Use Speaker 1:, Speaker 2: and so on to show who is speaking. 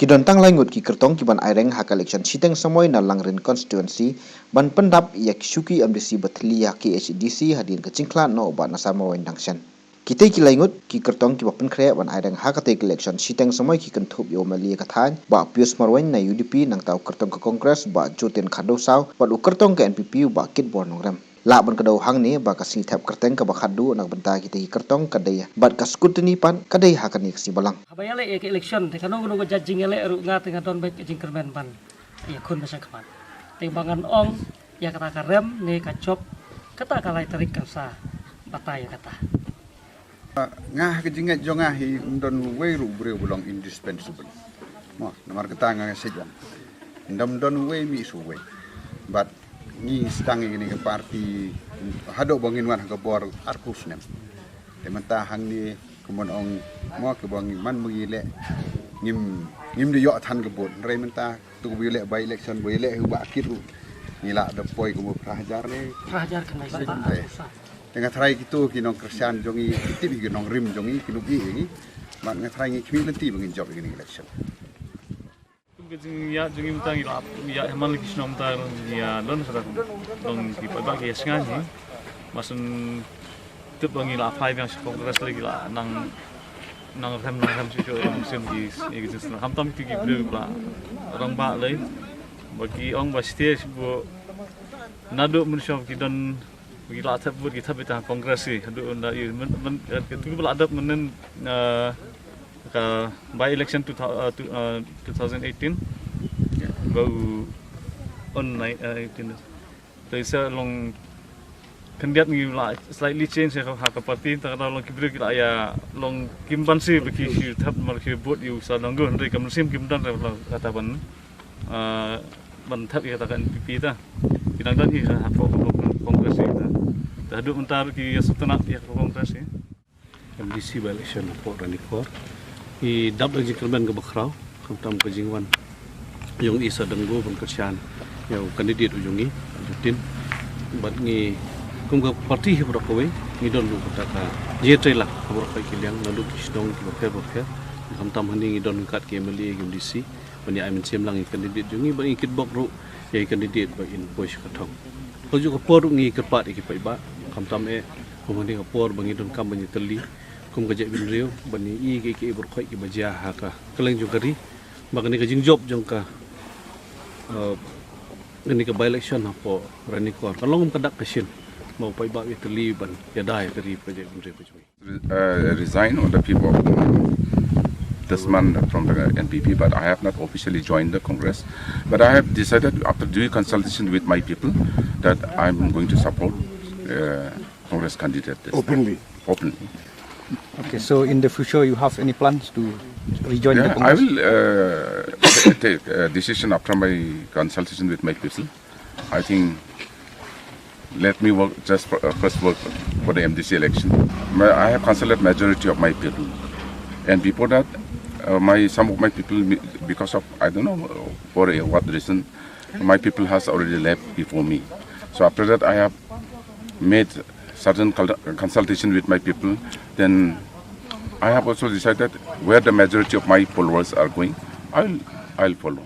Speaker 1: Kidon tang langut ki kertong ki ban aireng hak election siteng samoy na langren constituency ban pendap ya kisuki MDC batli ya KHDC hadin kecingkla no ba nasama wen dangshan. Kita ki langut ki kertong ki bapen kre ban aireng hak election siteng samoy ki kentup yo mali kathan ba pius marwen na UDP nang tau kertong ke kongres ba joten khado saw ba kertong ke NPP ba kit bor nongram. La ban kadau hang ni ba kasing tap kerteng ke bakhadu nak benta kita kertong kadai bat kaskutni pan kadai hakaniksi balang.
Speaker 2: Habayale ek election te kanu nu judging ele ru nga te ngadon baik jing kermen pan. Ya kun masa kaman. Timbangan ong ya kata karem ne kacop kata kalai terik kansa batai kata.
Speaker 3: Ngah kejingat jongah hi ndon weru breu belong indispensable. Mo nomor kata ngah sejong. Ndon we mi suwe. But ni sedang ini ke parti hadok bangin wan ke bor arkus nem. Tementa hang ni kemun ong mo ke bangin man mugile ngim de yo than ke bot rei menta tu bile by election bile hu ba kiru ni la de poi ke prahajar ni
Speaker 2: prahajar kan mai
Speaker 3: dengan try gitu kinong kersian jongi tibi kinong rim jongi kinugi ini mat ngatrai ngi kimi lenti bangin job ini election
Speaker 4: ya jungi mutang ya hemal kisno mutang ya don sada dong di pada ke sengan ni masun tip bangi la five yang kongres lagi la nang rem cucu musim di existence ham tam ki bro la orang ba lai bagi ong ba stage bu nadu manusia ki don bagi la tap bu ki tap ta kongres ni hadu nda men tu bela adap menen by election 2018 baru online 18 so long kandidat ni la slightly change ha ka parti ta long kibri la ya long kimbansi bagi tap mar ki bot yu sa long go ndai kam sim kim dan kata ban tap kata kan PP ta bidang dan hi ha kongres ta hadu mentar ki sutana ya kongres ni
Speaker 5: MDC by election for Ranikor i dap lagi kerban ke bakrau kamtam ke jingwan yung isa denggo bang kersian yo kandidat ujungi tin bat ngi kum ke parti he brokowe ngi don lu kata ka jetre la brokowe kiliang lalu kisdong ki bakher kamtam hani ngi don kat ke meli MDC bani aimen sem lang kandidat jungi bani kit bok ru ye kandidat ba in push kathong oju ko por ngi kepat ki pai ba kamtam e kumani ko por bangi don kam banyi teli kum ka bin rio bani i ke berkhoi ke baja ha ka keleng jo kari bagani ka jing job jong ka ini ke by election apo Ranikor kalong ka dak kasin mau pai ba itali ban ya dai kari paje bin rio paje
Speaker 6: resign on the people this month from the NPP, but I have not officially joined the Congress. But I have decided after due consultation with my people that I'm going to support Congress candidate
Speaker 3: openly.
Speaker 7: Okay, so in the future you have any plans to rejoin the Congress?
Speaker 6: I will take a decision after my consultation with my people. I think let me work just first work for the MDC election. I have consulted majority of my people, and before that, some of my people, because of I don't know for what reason, my people has already left before me. So after that, I have made certain consultation with my people. Then I have also decided where the majority of my followers are going, I'll follow.